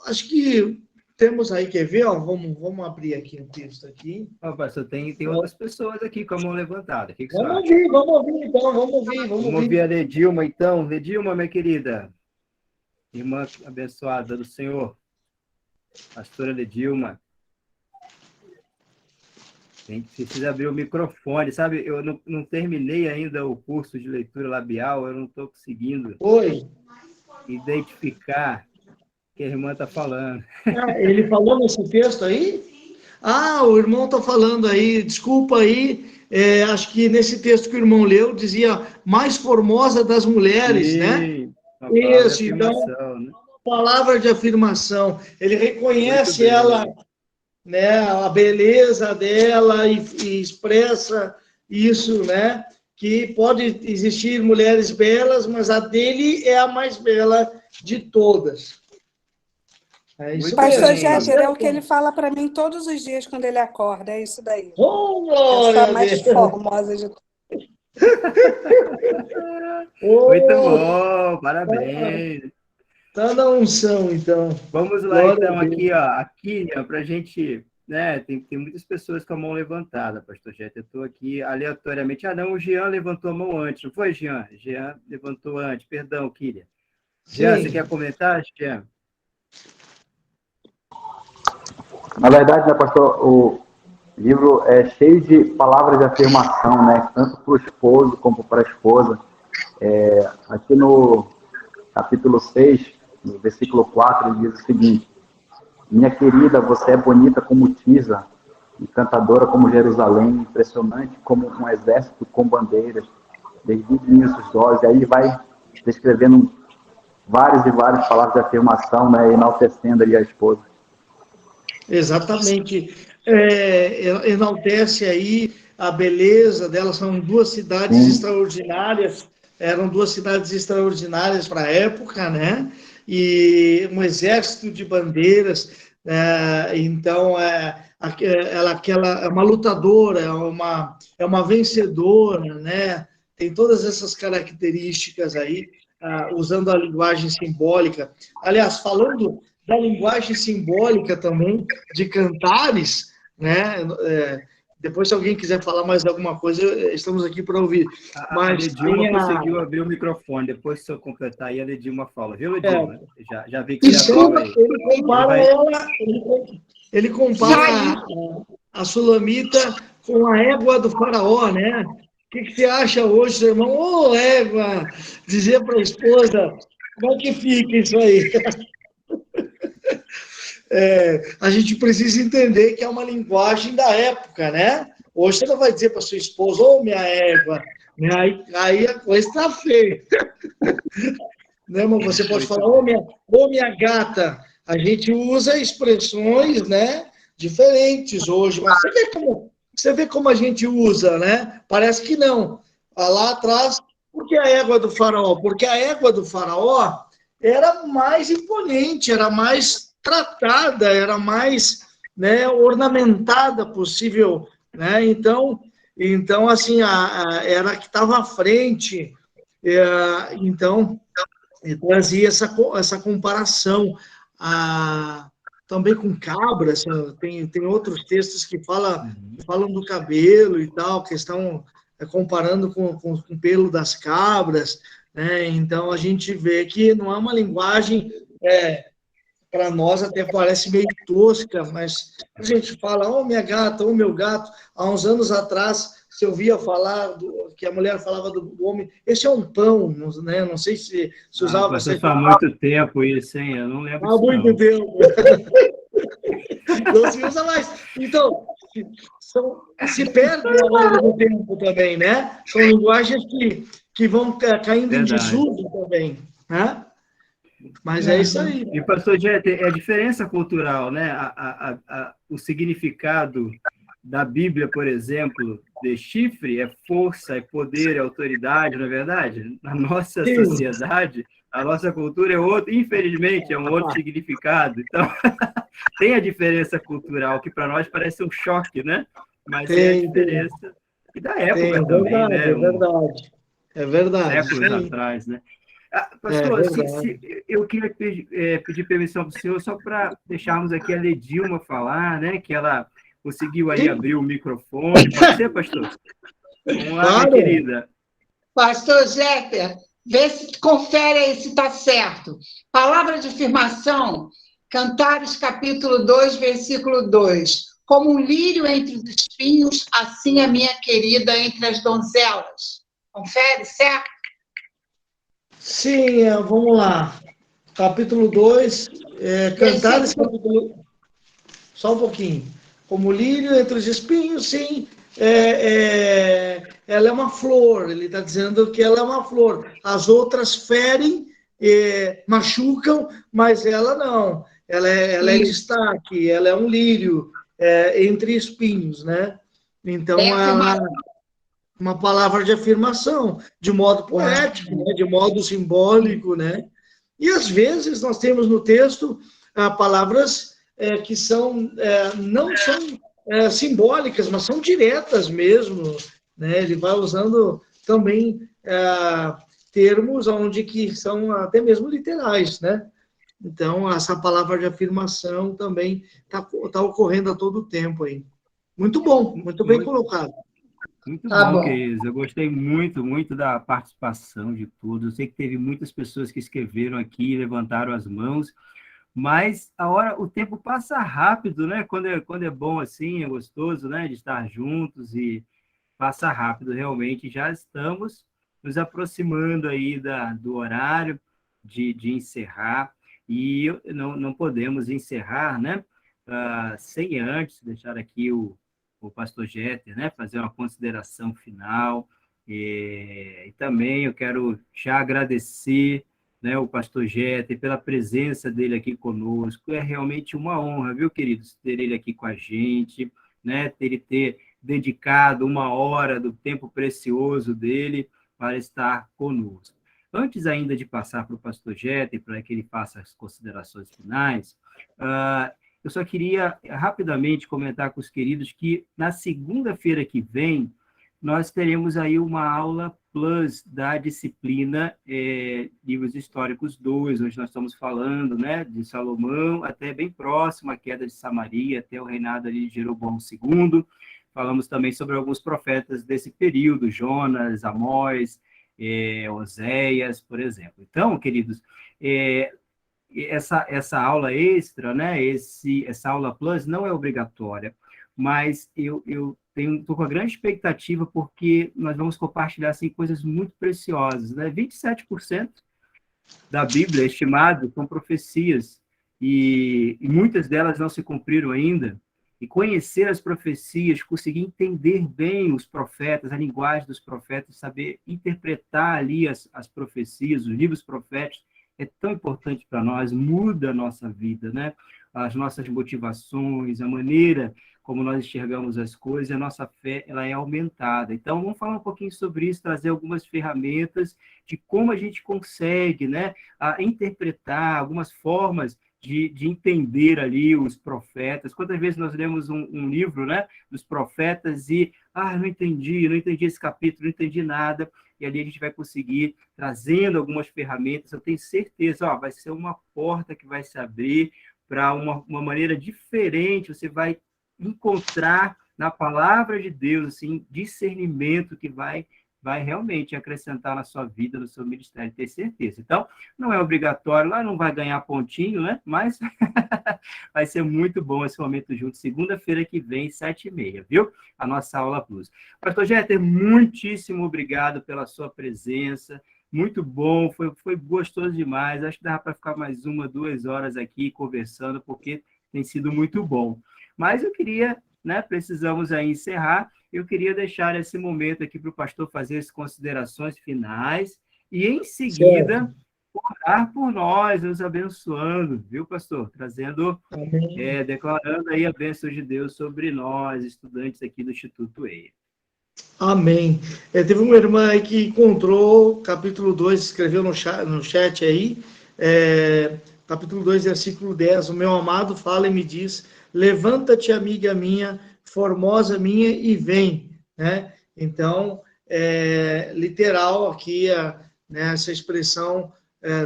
Acho que temos aí, quer ver? Ó, vamos abrir aqui um texto aqui. Pastor, tem outras pessoas aqui com a mão levantada. O que você Vamos acha? ouvir, então, vamos ouvir. Vamos ouvir a Ledilma, então. Ledilma, minha querida. Irmã abençoada do Senhor. Pastora Ledilma. A gente precisa abrir o microfone, sabe? Eu não terminei ainda o curso de leitura labial, eu não estou conseguindo identificar o que a irmã está falando. Ele falou nesse texto aí? O irmão está falando aí, desculpa aí, acho que nesse texto que o irmão leu, dizia mais formosa das mulheres, Sim, né? Isso, então, né? Palavra de afirmação. Ele reconhece ela, né, a beleza dela e expressa isso, né? Que pode existir mulheres belas, mas a dele é a mais bela de todas. Pastor Jéter, é o que ele fala para mim todos os dias quando ele acorda, é isso daí. Eu sou a mais formosa de todas. Muito bom, parabéns. Tá na unção, então. Vamos lá, então, aqui, para a gente, né, tem muitas pessoas com a mão levantada, pastor Jéter. Eu estou aqui aleatoriamente. Não, o Jean levantou a mão antes, não foi, Jean? Jean levantou antes, perdão, Kília. Jean, você quer comentar, Jean? Na verdade, né, pastor, o livro é cheio de palavras de afirmação, né? Tanto para o esposo como para a esposa. Aqui no capítulo 6, no versículo 4, ele diz o seguinte: minha querida, você é bonita como Tisa, encantadora como Jerusalém, impressionante como um exército com bandeiras, desvie os olhos. E aí vai descrevendo várias e várias palavras de afirmação, né? Enaltecendo ali a esposa. Exatamente. Enaltece aí a beleza dela. São duas cidades extraordinárias, eram duas cidades extraordinárias para a época, né? E um exército de bandeiras. Então, ela é uma lutadora, é uma vencedora, né? Tem todas essas características aí, usando a linguagem simbólica. Aliás, falando da linguagem simbólica também de Cantares, né? Depois, se alguém quiser falar mais alguma coisa, estamos aqui para ouvir. A Mas Ledilma tem conseguiu abrir o microfone. Depois, se eu completar aí, a Ledilma fala. Viu, é, Ledilma? Já vi que você então, abriu aí. ele compara vai- ela, ele compara a Sulamita com a égua do faraó, né? O que você acha hoje, seu irmão? Ô, égua! Dizer para a esposa, como é que fica isso aí? A gente precisa entender que é uma linguagem da época, né? Hoje você não vai dizer para sua esposa, ô, minha égua, né? Aí a coisa está feia. Né, mas você pode falar, ô minha gata. A gente usa expressões, né, diferentes hoje, mas você vê como a gente usa, né? Parece que não. Lá atrás, por que a égua do faraó? Porque a égua do faraó era mais imponente, era mais tratada, era mais, né, ornamentada possível, né? Então assim, era a que estava à frente. Então, e trazia essa comparação também com cabras. Tem outros textos que falam do cabelo e tal, que estão comparando com o pelo das cabras, né? Então a gente vê que não é uma linguagem, para nós até parece meio tosca, mas a gente fala, ô minha gata, ô meu gato. Há uns anos atrás, se ouvia falar que a mulher falava do homem, esse é um pão, né? Não sei se usava Passou bastante. faz muito tempo isso, hein? Eu não lembro Há disso, muito não. tempo. Não se usa mais. Então, se perde ao longo do tempo também, né? São linguagens que vão caindo em Verdade. desuso também, né? Mas é isso aí. E, pastor Jet, é a diferença cultural, né? O significado da Bíblia, por exemplo, de chifre é força, é poder, é autoridade, não é verdade? Na nossa Sim. sociedade, a nossa cultura é outro, infelizmente, é um outro significado. Então, tem a diferença cultural, que para nós parece um choque, né? Mas é a diferença. E da época também, né? É verdade. É verdade. Séculos atrás, né? É Pastor, verdade. eu queria pedir permissão para o senhor só para deixarmos aqui a Ledilma falar, né? Que ela conseguiu aí abrir o microfone. Pode ser, pastor? Vamos lá, Claro. minha querida. Pastor Jeter, vê se confere aí se está certo. Palavra de afirmação, Cantares capítulo 2, versículo 2. Como um lírio entre os espinhos, assim a minha querida entre as donzelas. Confere, certo? Sim, vamos lá. Capítulo 2, Cantares, capítulo... Só um pouquinho. Como lírio entre os espinhos, sim. Ela é uma flor. Ele está dizendo que ela é uma flor. As outras ferem, machucam, mas ela não. Ela é destaque, ela é um lírio entre espinhos, né? Então, ela... uma palavra de afirmação, de modo poético, né? De modo simbólico, né? E às vezes nós temos no texto palavras que não são simbólicas, mas são diretas mesmo, né? Ele vai usando também termos onde que são até mesmo literais, né? Então, essa palavra de afirmação também está ocorrendo a todo tempo aí. Muito bom, muito bem colocado. Muito bom, queridos. Eu gostei muito, muito da participação de todos. Eu sei que teve muitas pessoas que escreveram aqui, levantaram as mãos, mas o tempo passa rápido, né? Quando é bom assim, é gostoso, né? De estar juntos e passa rápido, realmente. Já estamos nos aproximando aí do horário de encerrar e não podemos encerrar, né? Sem antes deixar aqui o pastor Jeter, né, fazer uma consideração final, e também eu quero já agradecer, né, o pastor Jeter pela presença dele aqui conosco. É realmente uma honra, viu, queridos, ter ele aqui com a gente, né, ter dedicado uma hora do tempo precioso dele para estar conosco. Antes ainda de passar para o pastor Jeter, para que ele faça as considerações finais, eu só queria rapidamente comentar com os queridos que na segunda-feira que vem nós teremos aí uma aula plus da disciplina Livros Históricos 2, onde nós estamos falando, né, de Salomão, até bem próximo à queda de Samaria, até o reinado ali de Jeroboão II. Falamos também sobre alguns profetas desse período, Jonas, Amós, Oséias, por exemplo. Então, queridos, essa aula extra, né, essa aula plus não é obrigatória, mas eu estou com a grande expectativa porque nós vamos compartilhar assim, coisas muito preciosas. Né? 27% da Bíblia, estimado, são profecias, e muitas delas não se cumpriram ainda. E conhecer as profecias, conseguir entender bem os profetas, a linguagem dos profetas, saber interpretar ali as profecias, os livros proféticos, é tão importante para nós, muda a nossa vida, né? As nossas motivações, a maneira como nós enxergamos as coisas, a nossa fé ela é aumentada. Então, vamos falar um pouquinho sobre isso, trazer algumas ferramentas de como a gente consegue, né, interpretar algumas formas de entender ali os profetas. Quantas vezes nós lemos um livro, né, dos profetas e, não entendi esse capítulo, não entendi nada, e ali a gente vai conseguir, trazendo algumas ferramentas, eu tenho certeza, vai ser uma porta que vai se abrir para uma maneira diferente, você vai encontrar na palavra de Deus, assim, discernimento que vai realmente acrescentar na sua vida, no seu ministério, ter certeza. Então, não é obrigatório, lá não vai ganhar pontinho, né? Mas vai ser muito bom esse momento junto, segunda-feira que vem, 7h30, viu? A nossa aula plus. Pastor Jeter, muitíssimo obrigado pela sua presença, muito bom, foi gostoso demais, acho que dava para ficar mais 1-2 horas aqui conversando, porque tem sido muito bom. Mas eu queria, né, precisamos aí encerrar, eu queria deixar esse momento aqui para o pastor fazer as considerações finais e, em seguida, orar por nós, nos abençoando, viu, pastor? Trazendo, declarando aí a bênção de Deus sobre nós, estudantes aqui do Instituto EIA. Amém. Teve uma irmã aí que encontrou capítulo 2, escreveu no chat aí, capítulo 2, versículo 10, o meu amado fala e me diz, levanta-te, amiga minha, formosa minha, e vem, né? Então, literal aqui, essa expressão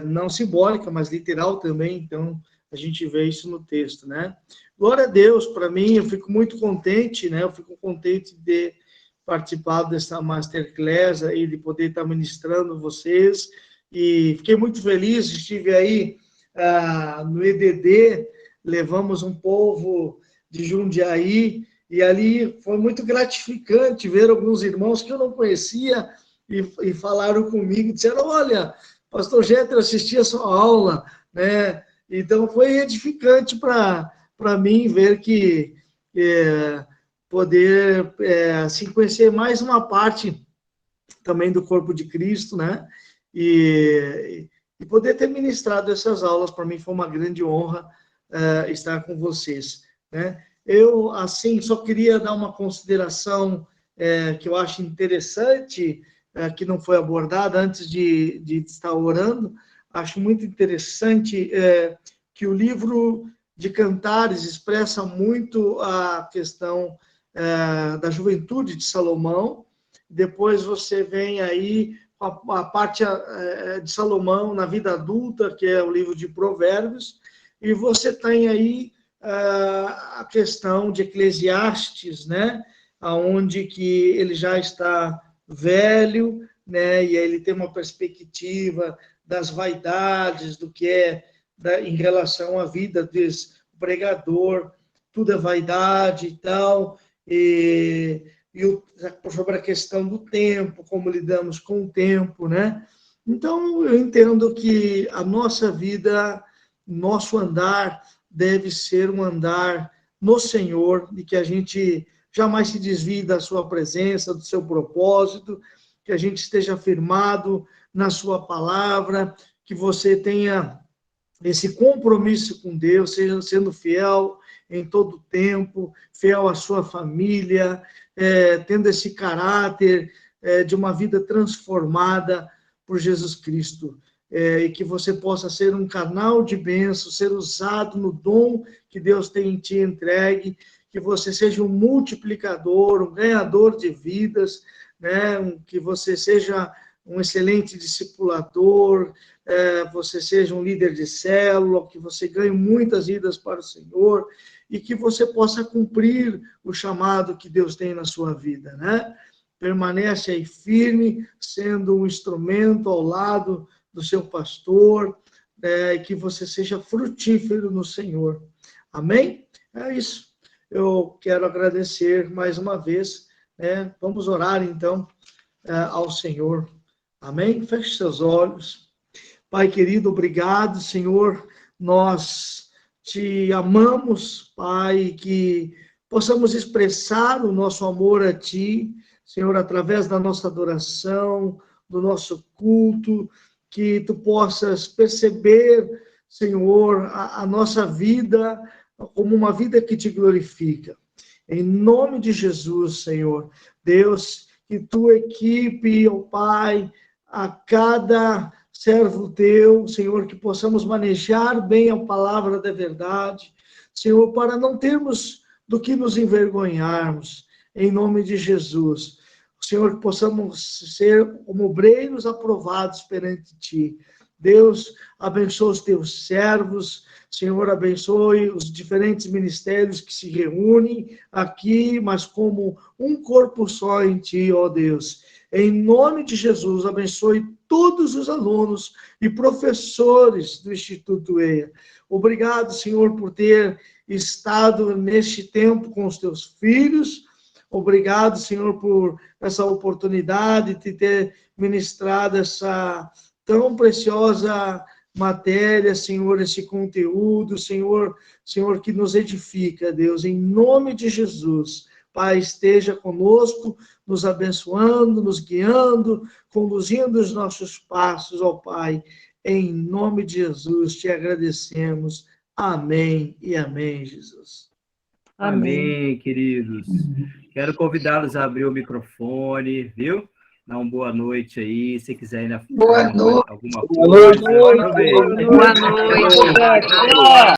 não simbólica, mas literal também, então a gente vê isso no texto, né? Glória a Deus, para mim, eu fico muito contente, né? Eu fico contente de participar dessa masterclass aí, de poder estar ministrando vocês, e fiquei muito feliz, estive aí no EDD, levamos um povo de Jundiaí, e ali foi muito gratificante ver alguns irmãos que eu não conhecia e falaram comigo, disseram, olha, pastor Jeter, assisti a sua aula, né? Então foi edificante para mim ver que poder assim, conhecer mais uma parte também do corpo de Cristo, né? E poder ter ministrado essas aulas, para mim foi uma grande honra estar com vocês, né? Eu, assim, só queria dar uma consideração que eu acho interessante, que não foi abordada antes de estar orando. Acho muito interessante que o livro de Cantares expressa muito a questão da juventude de Salomão. Depois você vem aí a parte de Salomão na vida adulta, que é o livro de Provérbios, e você tem aí a questão de Eclesiastes, né, onde que ele já está velho, né, e aí ele tem uma perspectiva das vaidades, do que em relação à vida desse pregador, tudo é vaidade e tal, e sobre a questão do tempo, como lidamos com o tempo, né? Então, eu entendo que a nossa vida, nosso andar, deve ser um andar no Senhor, e que a gente jamais se desvie da sua presença, do seu propósito, que a gente esteja firmado na sua palavra, que você tenha esse compromisso com Deus, seja sendo fiel em todo o tempo, fiel à sua família, tendo esse caráter de uma vida transformada por Jesus Cristo. E que você possa ser um canal de bênção, ser usado no dom que Deus tem em ti entregue, que você seja um multiplicador, um ganhador de vidas, né? Que você seja um excelente discipulador, você seja um líder de célula, que você ganhe muitas vidas para o Senhor e que você possa cumprir o chamado que Deus tem na sua vida, né? Permanece aí firme, sendo um instrumento ao lado do seu pastor, e que você seja frutífero no Senhor. Amém? É isso. Eu quero agradecer mais uma vez, né? Vamos orar, então, ao Senhor. Amém? Feche seus olhos. Pai querido, obrigado, Senhor. Nós te amamos, Pai, que possamos expressar o nosso amor a Ti, Senhor, através da nossa adoração, do nosso culto, que Tu possas perceber, Senhor, a nossa vida como uma vida que Te glorifica. Em nome de Jesus, Senhor, Deus, que Tu equipe, ó Pai, a cada servo Teu, Senhor, que possamos manejar bem a palavra da verdade, Senhor, para não termos do que nos envergonharmos, em nome de Jesus. Senhor, que possamos ser como obreiros aprovados perante Ti. Deus, abençoe os Teus servos, Senhor, abençoe os diferentes ministérios que se reúnem aqui, mas como um corpo só em Ti, ó Deus. Em nome de Jesus, abençoe todos os alunos e professores do Instituto EIA. Obrigado, Senhor, por ter estado neste tempo com os Teus filhos. Obrigado, Senhor, por essa oportunidade de ter ministrado essa tão preciosa matéria, Senhor, esse conteúdo, Senhor, que nos edifica, Deus, em nome de Jesus. Pai, esteja conosco, nos abençoando, nos guiando, conduzindo os nossos passos, ó Pai. Em nome de Jesus, te agradecemos. Amém e amém, Jesus. Amém, queridos. Quero convidá-los a abrir o microfone, viu? Dá uma boa noite aí, se quiser ainda Boa noite. alguma coisa. Boa noite. Boa noite.